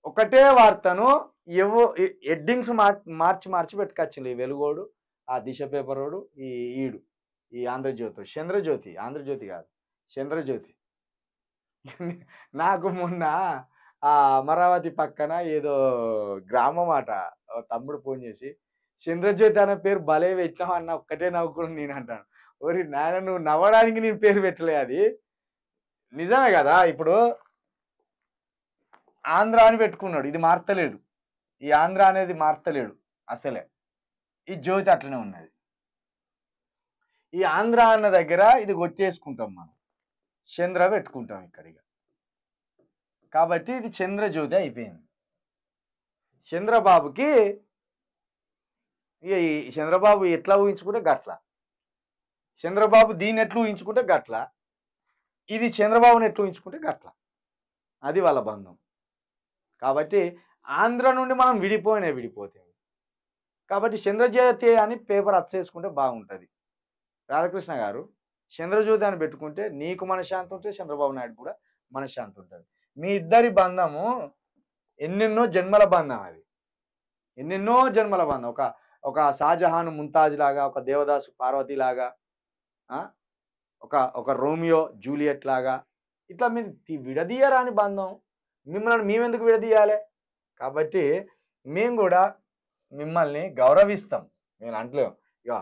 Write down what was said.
ఒకటే వార్తను హెడ్డింగ్స్ మార్చి మార్చి పెట్టుకొచ్చిండు. ఈ వెలుగోడు, ఆ దిశ పేపరోడు, ఈడు ఈ ఆంధ్రజ్యోతి, చంద్రజ్యోతి, ఆంధ్రజ్యోతి కాదు చంద్రజ్యోతి. నాకు మొన్న ఆ అమరావతి పక్కన ఏదో గ్రామం అట తమ్ముడు ఫోన్ చేసి, చంద్రజ్యోతి అనే పేరు భలే పెట్టినావు అన్న, ఒక్కటే నవ్వుకుని నేను అంటాను. ఓరి నాయన, నువ్వు నవ్వడానికి నేను పేరు పెట్టలే, అది నిజమే కదా. ఇప్పుడు ఆంధ్ర అని పెట్టుకున్నాడు, ఇది మార్తలేడు, ఈ ఆంధ్ర అనేది మార్తలేడు అసలే. ఈ జ్యోతి అట్లనే ఉన్నది. ఈ ఆంధ్ర అన్న దగ్గర ఇది కొట్టేసుకుంటాం మనం, చంద్ర పెట్టుకుంటాం ఇక్కడిగా. కాబట్టి ఇది చంద్రజ్యోతి అయిపోయింది. చంద్రబాబుకి ఈ చంద్రబాబు ఎట్లా ఊహించుకుంటే గట్ల, చంద్రబాబు దీన్ని ఎట్లా ఊహించుకుంటే గట్ల, ఇది చంద్రబాబుని ఎట్లా ఊహించుకుంటే గట్ల. అది వాళ్ళ బంధం. కాబట్టి ఆంధ్ర నుండి మనం విడిపోతే, కాబట్టి చంద్రజ్యోతి అని పేపర్ అచ్చేసుకుంటే బాగుంటుంది. రాధాకృష్ణ గారు, చంద్రజ్యోతి అని పెట్టుకుంటే నీకు మనశ్శాంతి ఉంటుంది, చంద్రబాబు నాయుడు కూడా మనశ్శాంతి ఉంటుంది. మీ ఇద్దరి బంధము ఎన్నెన్నో జన్మల బంధం, అది ఎన్నెన్నో జన్మల బంధం. ఒక షాజహాన్ ముంతాజ్ లాగా, ఒక దేవదాసు పార్వతి లాగా, ఒక రోమియో జూలియట్ లాగా, ఇట్లా మీరు విడదీయరాని బంధం. మిమ్మల్ని మేమెందుకు విడదీయాలి? కాబట్టి మేము కూడా మిమ్మల్ని గౌరవిస్తాం. నేను అంటలేము ఇక